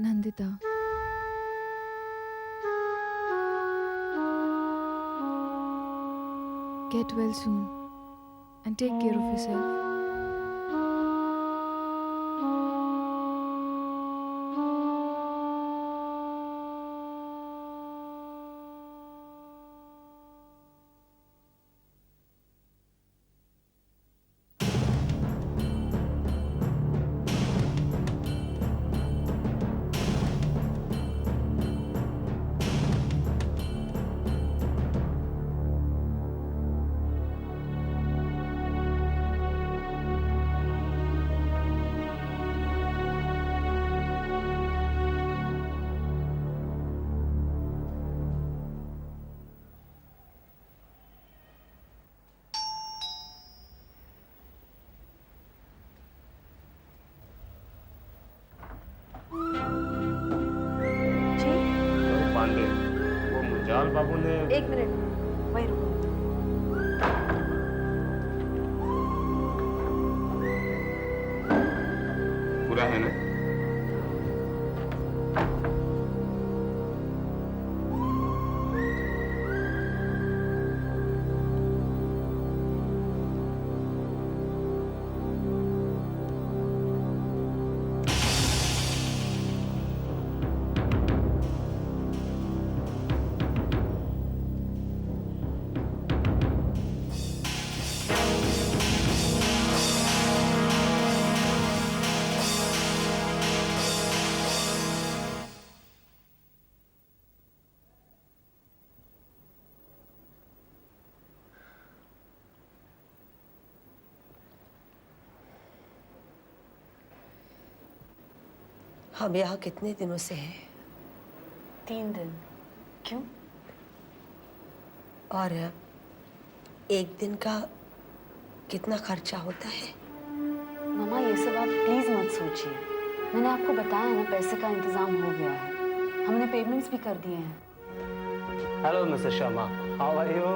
Nandita. Get well soon and take care of yourself. Pandey, वो मुंजाल बाबू ने। एक मिनट, वही रुको। पूरा है ना? हम यहाँ कितने दिनों से हैं? 3 दिन। क्यों? और एक दिन का कितना खर्चा होता है? मामा ये सब आप प्लीज मत सोचिए। मैंने आपको बताया ना, पैसे का इंतजाम हो गया है। हमने पेमेंट्स भी कर दिए हैं। Hello Mrs Sharma, how are you?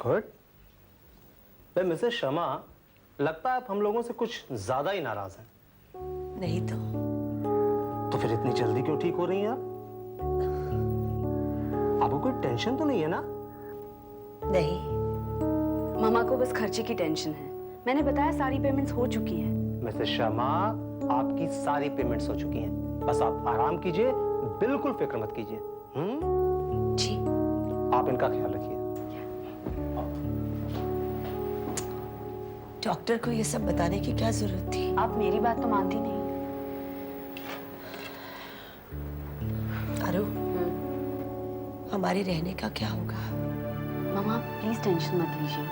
Good. Mrs Sharma, लगता है आप हम लोगों से कुछ ज्यादा ही नाराज हैं। नहीं तो फिर इतनी जल्दी क्यों ठीक हो रही हैं आप? आपको कोई टेंशन तो नहीं है ना? नहीं। मामा को बस खर्चे की टेंशन है। मैंने बताया सारी पेमेंट्स हो चुकी हैं। मिसेस शर्मा, आपकी सारी पेमेंट्स हो चुकी हैं। बस आप आराम कीजिए, बिल्कुल फिक्र मत कीजिए। जी। आप इनका ख्याल रखिए। डॉक्टर को ये सब बताने की क्या जरूरत थी? आप मेरी बात तो मानती नहीं। अरु, हमारे रहने का क्या होगा? मामा प्लीज टेंशन मत लीजिए।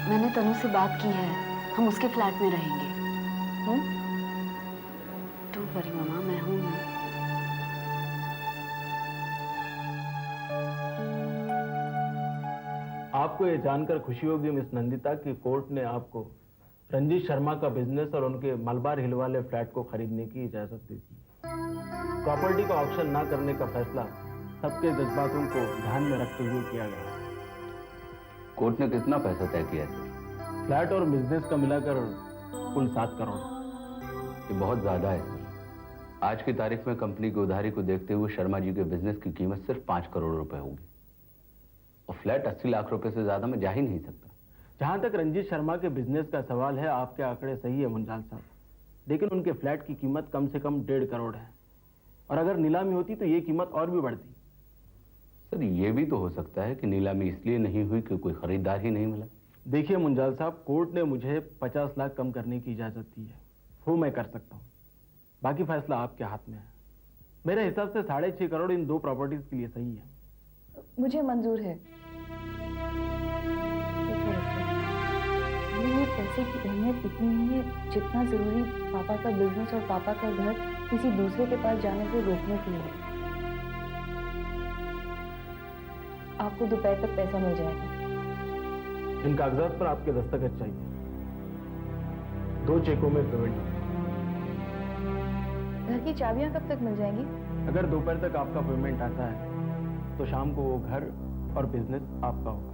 मैंने तनु से बात की है, हम उसके फ्लैट में रहेंगे। डोंट वरी मामा, मैं हूं ना। आपको ये जानकर खुशी होगी मिस नंदिता कि कोर्ट ने आपको रंजीत शर्मा का बिजनेस और उनके मलबार हिल वाले फ्लैट को खरीदने की इजाजत दे दी। प्रॉपर्टी का ऑक्शन ना करने का फैसला सबके जज्बातों को ध्यान में रखते हुए किया गया। कोर्ट ने कितना पैसा तय किया सर? फ्लैट और बिजनेस का मिलाकर कुल 7 करोड़। ये बहुत ज्यादा है सर। आज की तारीख में कंपनी की उधारी को देखते हुए शर्मा जी के बिजनेस की कीमत सिर्फ 5 करोड़ रुपए होगी और फ्लैट 80 लाख रुपए से ज्यादा में जा ही नहीं सकता। जहां तक रंजीत शर्मा के बिजनेस का सवाल है, आपके आंकड़े सही है मुंजाल साहब, लेकिन उनके फ्लैट की कीमत कम से कम 1.5 करोड़ है और अगर नीलामी होती तो ये कीमत और भी बढ़ती। सर ये भी तो हो सकता है कि नीलामी इसलिए नहीं हुई कि कोई खरीदार ही नहीं मिला। देखिए मुंजाल साहब, कोर्ट ने मुझे 50 लाख कम करने की इजाजत दी है, वो मैं कर सकता हूँ। बाकी फैसला आपके हाथ में है। मेरे हिसाब से 6.5 करोड़ इन 2 प्रॉपर्टीज के लिए सही है। मुझे मंजूर है। ये पैसे की अहमियत इतनी नहीं है जितना जरूरी पापा का बिजनेस और पापा का घर किसी दूसरे के पास जाने से रोकने के लिए। आपको दोपहर तक पैसा मिल जाएगा। इन कागजात पर आपके दस्तखत चाहिए। 2 चेकों में पेमेंट। घर की चाबियां कब तक मिल जाएंगी? अगर दोपहर तक आपका पेमेंट आता है तो शाम को वो घर और बिजनेस आपका होगा।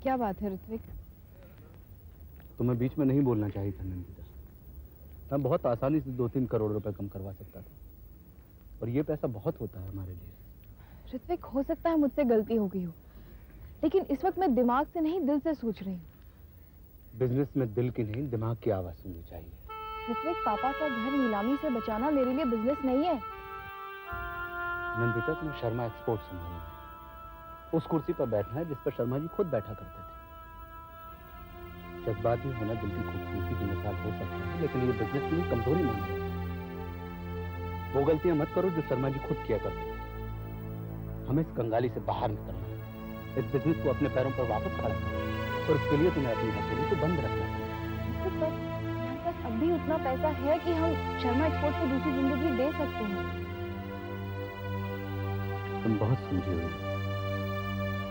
क्या बात है ऋत्विक? तुम्हें बीच में नहीं बोलना चाहिए था नंदिता। मैं बहुत आसानी से 2-3 करोड़ रुपए कम करवा सकता था, और ये पैसा बहुत होता है हमारे लिए। ऋत्विक, हो सकता है मुझसे गलती हो गई हो, लेकिन इस वक्त मैं दिमाग से नहीं दिल से सोच रही हूँ। बिजनेस में दिल की नहीं, दिमाग की आवाज सुननी चाहिए। ऋत्विक, पापा का घर नीलामी से बचाना मेरे लिए बिजनेस नहीं है। नंदिता, तुम्हें शर्मा एक्सपोर्ट संभालना है। उस कुर्सी पर बैठना है जिस पर शर्मा जी खुद बैठा करते थे। जज्बाती होना दिल की खूबसूरती की मिसाल हो सकता है, लेकिन ये बिजनेस में कमजोरी मान है। वो गलतियां मत करो जो शर्मा जी खुद किया करते थे। हमें इस कंगाली से बाहर निकलना है, इस बिजनेस को अपने पैरों पर वापस खड़ा करना है, और इसके लिए तुम्हें अपनी हथेली को बंद रखना है। हमारे पास अब भी उतना पैसा है कि हम शर्मा एक्सपोर्ट को दूसरी जिंदगी दे सकते हैं। तुम बहुत समझी हो।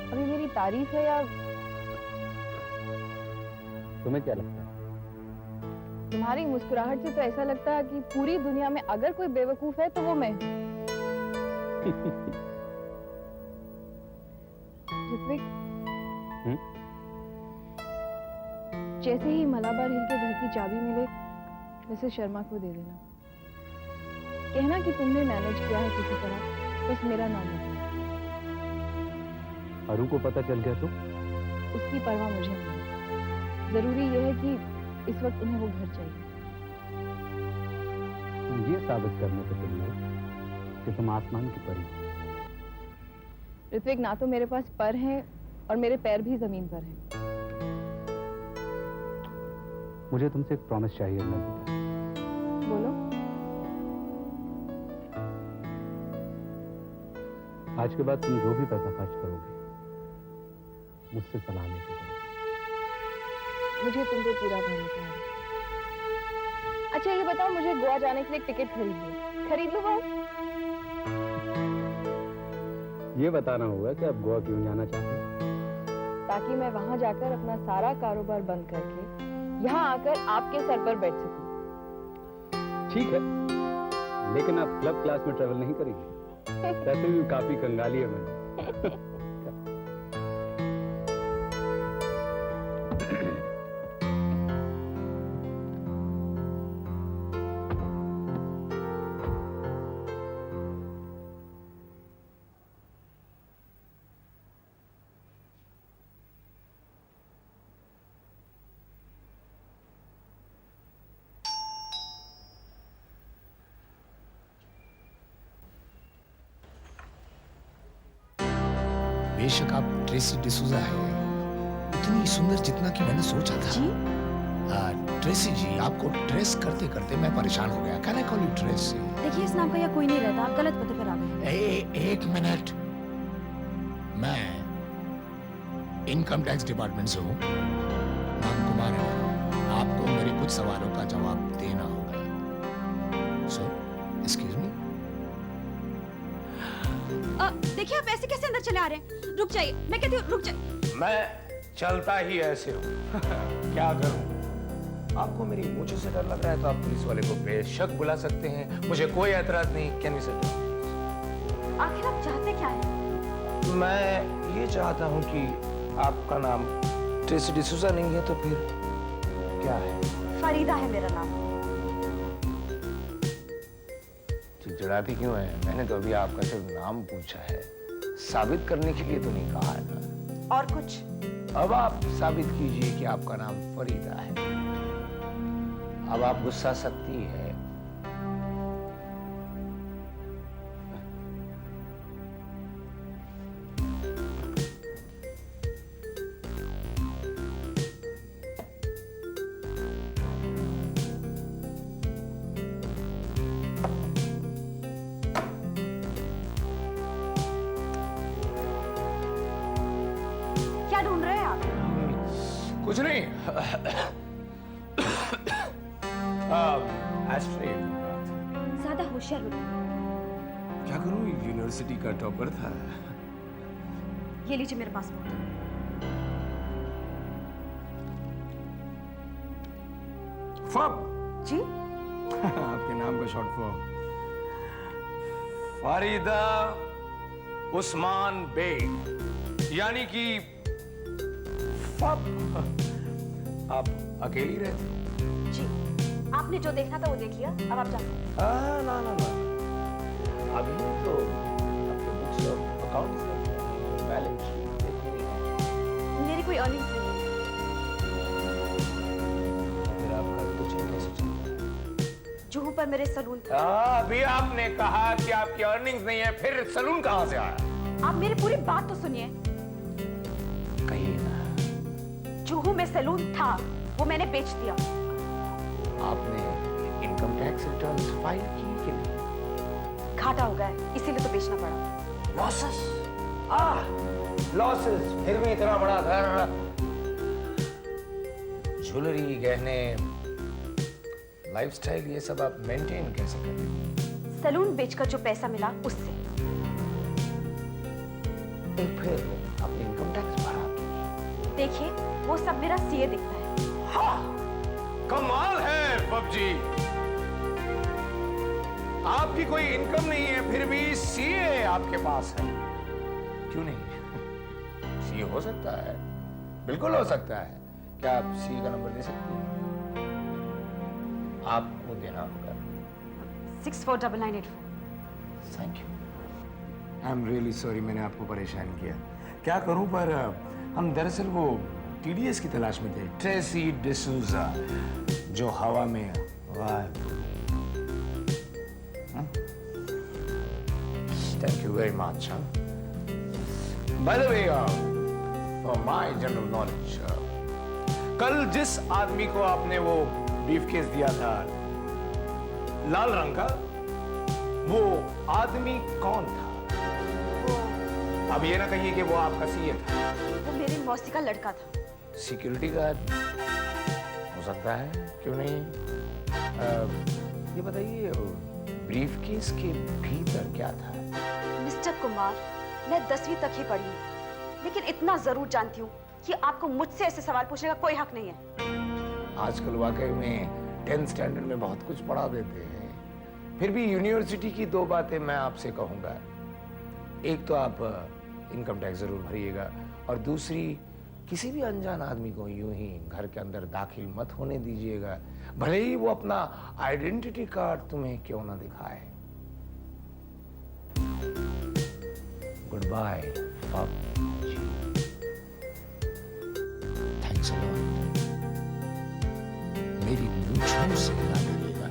अभी मेरी तारीफ है या तुम्हें क्या लगता है? तुम्हारी मुस्कुराहट से तो ऐसा लगता है कि पूरी दुनिया में अगर कोई बेवकूफ है तो वो मैं हूँ। ऋत्विक, जैसे ही मलाबार हिल के घर की चाबी मिले, मिसेस शर्मा को दे देना। कहना कि तुमने मैनेज किया है किसी तरह, बस मेरा नाम है। अरू को पता चल गया तो? उसकी परवाह मुझे नहीं। जरूरी यह है कि इस वक्त उन्हें वो घर चाहिए। तुम ये साबित करने पे चली हो कि तुम आसमान की परी हो। ऋत्विक, ना तो मेरे पास पर हैं और मेरे पैर भी जमीन पर हैं। मुझे तुमसे एक प्रॉमिस चाहिए नंदिता। बोलो। आज के बाद तुम जो भी पैसा खर्च करोगे मुझसे सलाह लेके करो। मुझे तुम पे पूरा भरोसा है। अच्छा ये बताओ, मुझे गोवा जाने के लिए एक टिकट खरीद लूं बस? ये बताना होगा कि आप गोवा क्यों जाना चाहते हैं। ताकि मैं वहां जाकर अपना सारा कारोबार बंद करके यहाँ आकर आपके सर पर बैठ सकूं। ठीक है, लेकिन आप क्लब क्लास में ट्रेवल नहीं करेंगे। वैसे भी काफी कंगाली है मैंने। बेशक आप ट्रेसी डिसूजा है, उतनी सुंदर जितना कि मैंने सोचा था। जी? ट्रेसी जी, आपको ट्रेस करते करते मैं परेशान हो गया। Can I call you Tracy? देखिए, इस नाम का यहाँ कोई नहीं रहता, आप गलत पते पर आ गए। एक मिनट, मैं इनकम टैक्स डिपार्टमेंट से हूँ, नाम कुमार है। आपको मेरे कुछ सवालों का जवाब देना होगा। So excuse me. देखिए, आप ऐसे कैसे अंदर चले आ रहे हैं? रुक जाइए, मैं कहती हूँ रुक जाइए। मैं चलता ही ऐसे हूँ। क्या करूँ? आपको मेरी मूंछों से डर लग रहा है तो आप पुलिस वाले को बेशक बुला सकते हैं, मुझे कोई एतराज नहीं। Can we sit? आखिर आप चाहते क्या है? मैं ये चाहता हूँ कि आपका नाम ट्रेसी डिसूजा नहीं है तो फिर क्या है? फरीदा है मेरा नाम। चिड़चिड़ाती क्यों है? मैंने तो अभी आपका सिर्फ नाम पूछा है, साबित करने के लिए तो नहीं कहा है ना। और कुछ? अब आप साबित कीजिए कि आपका नाम फरीदा है। अब आप गुस्सा सकती है। क्या ढूंढ रहे हैं आप? कुछ नहीं। ज्यादा होशियार हो। क्या करूं, यूनिवर्सिटी का टॉपर था। ये लीजिए मेरा पासपोर्ट। फब जी? आपके नाम का शॉर्ट फॉर्म फरीदा उस्मान बेग, यानी कि आप अकेली रहती हो? जी, आपने जो देखना था वो देख लिया, अब आप जाओ। ना ना ना, अभी तो आपके बुक्स और अकाउंट्स बैलेंस शीट देखनी है। मेरी कोई अर्निंग्स नहीं है। फिर आपका कुछ कैसे चलता है? जुहू पर मेरे सलून था। अभी आपने कहा कि आपकी अर्निंग्स नहीं है, फिर सलून कहां से आया? आप मेरी पूरी बात तो सुनिए। कहिए ना। जुहू में सैलून था, वो मैंने बेच दिया। आपने इनकम टैक्स रिटर्न्स फाइल की कि नहीं? घाटा हो गया है, इसीलिए तो बेचना पड़ा। लॉसेस? लॉसेस, फिर भी इतना बड़ा घर, ज्वेलरी, गहने, लाइफस्टाइल, ये सब आप मेंटेन कैसे करते? सैलून बेचकर जो पैसा मिला उससे। फिर आपने इनकम टैक्स भरा? देखिए, वो सब मेरा सीए दिखता है। हाँ, कमाल है पबजी। आपकी कोई इनकम नहीं है, फिर भी सीए आपके पास है। क्यों नहीं? सीए हो सकता है, बिल्कुल हो सकता है। क्या आप सीए का नंबर दे सकते हैं? आपको देना होगा। 649984। Thank you. I am really sorry, मैंने आपको परेशान किया। क्या करूं, पर हम दरअसल वो टीडीएस की तलाश में थे, ट्रेसी डिसूजा, जो हवा में गायब हो गई। Thank you very much. By the way, for my general knowledge, कल जिस आदमी को आपने वो ब्रीफकेस दिया था लाल रंग का, वो आदमी कौन था? अब ये ना कहिए कि वो आपका सीए था। वो मेरी मौसी का लड़का था। सिक्योरिटी गार्ड हो सकता है, क्यों नहीं? ये बताइए, ब्रीफकेस के भीतर क्या था? मिस्टर कुमार, मैं 10वीं तक ही पढ़ी हूँ, लेकिन इतना जरूर जानती हूँ कि आपको मुझसे ऐसे सवाल पूछने का कोई हक नहीं है। आजकल वाकई में 10th स्टैंडर्ड में बहुत कुछ पढ़ा देते हैं। फिर भी यूनिवर्सिटी की 2 बातें मैं आपसे कहूंगा। एक तो आप इनकम टैक्स जरूर भरिएगा, और दूसरी, किसी भी अनजान आदमी को यूं ही घर के अंदर दाखिल मत होने दीजिएगा, भले ही वो अपना आइडेंटिटी कार्ड तुम्हें क्यों ना दिखाए। Goodbye PUBG. Thanks a lot. मेरी मूंछों से ना डरिएगा।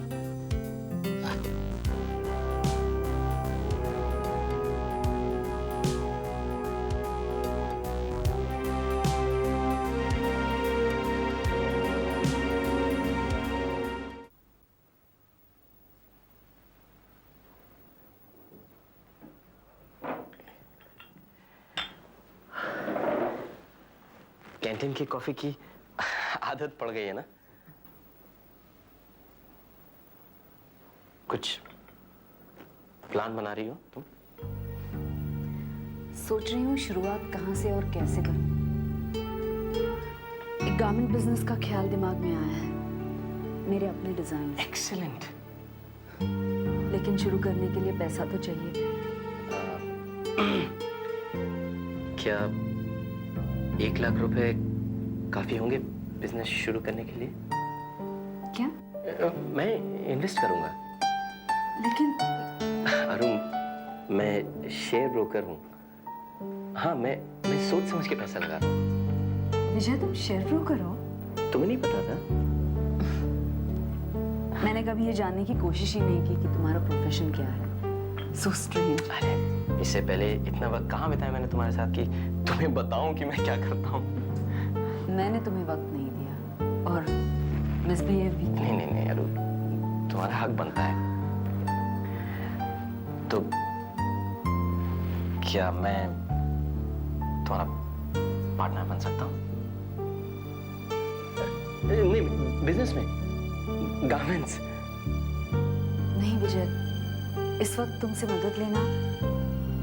कैंटीन की कॉफी की आदत पड़ गई है ना? कुछ प्लान बना रही हो तुम? सोच रही हूँ शुरुआत कहाँ से और कैसे करूँ। एक गारमेंट बिजनेस का ख्याल दिमाग में आया है, मेरे अपने डिजाइन। एक्सीलेंट। लेकिन शुरू करने के लिए पैसा तो चाहिए। क्या 1 लाख रुपए काफी होंगे बिजनेस शुरू करने के लिए? क्या? मैं इन्वेस्ट करूंगा। लेकिन अरुण, मैं शेयर ब्रोकर हूँ। हाँ, मैं सोच समझ के पैसा लगा रहा हूँ। विजय, तुम शेयर ब्रोकर हो? तुम्हें नहीं पता था? मैंने कभी ये जानने की कोशिश ही नहीं की कि तुम्हारा प्रोफेशन क्या है। So strange। अरे, इससे पहले इतना वक्त कहाँ बिताया मैंने तुम्हारे साथ कि तुम्हें बताऊं कि मैं क्या करता हूँ। मैंने तुम्हें वक्त नहीं दिया और मिसबिहेव भी किया। नहीं अरुण, तुम्हारा हक बनता है। तो क्या मैं तुम्हारा पार्टनर बन सकता हूँ? नहीं, बिजनेस में, गारमेंट्स। नहीं विजय, इस वक्त तुमसे मदद लेना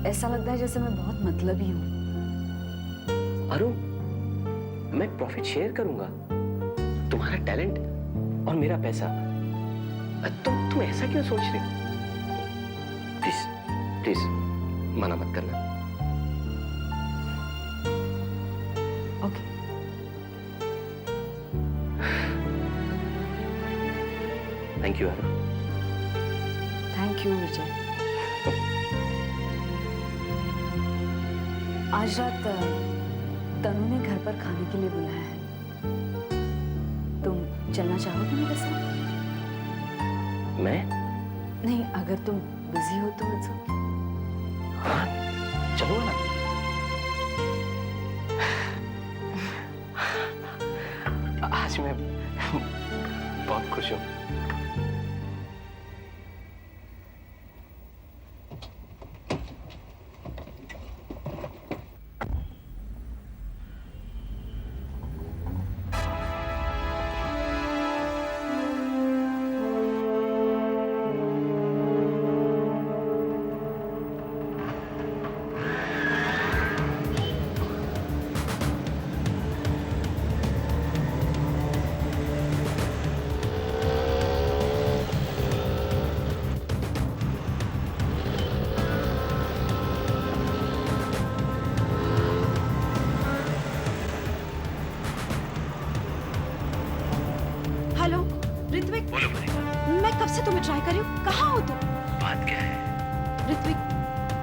ऐसा लगता है जैसे मैं बहुत मतलबी हूँ। अरुण, मैं प्रॉफिट शेयर करूंगा, तुम्हारा टैलेंट और मेरा पैसा। तुम ऐसा क्यों सोच रही हो? प्लीज प्लीज मना मत करना। Okay, thank you Arun. Thank you Vijay. आज रात तनु ने घर पर खाने के लिए बुलाया है। तुम चलना चाहोगे मेरे साथ? मैं? नहीं, अगर तुम बिजी हो तो it's okay। हाँ, चलो ना। आज मैं बहुत खुश हूँ। हेलो ऋत्विक। बोलो मनिका। मैं कब से तुम्हें ट्राई कर रही हूँ, कहाँ हो तुम? बात क्या है? ऋत्विक,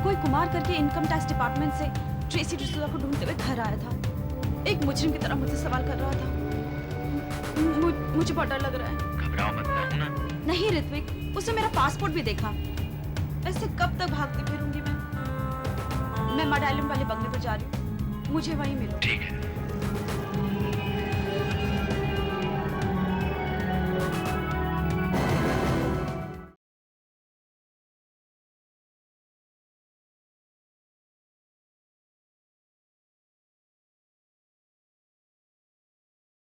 कोई कुमार करके इनकम टैक्स डिपार्टमेंट से ट्रेसी डिसूजा को ढूंढते हुए घर आया था। एक मुजरिम की तरह मुझसे सवाल कर रहा था। मुझे बहुत डर लग रहा है। घबराओ मत, मैं हूं ना। नहीं ऋत्विक, उसने मेरा पासपोर्ट भी देखा। ऐसे कब तक भागती फिरूंगी मैं? मैं मडालम वाले बंगले पर जा रही हूँ, मुझे वहीं मिलो। ठीक है,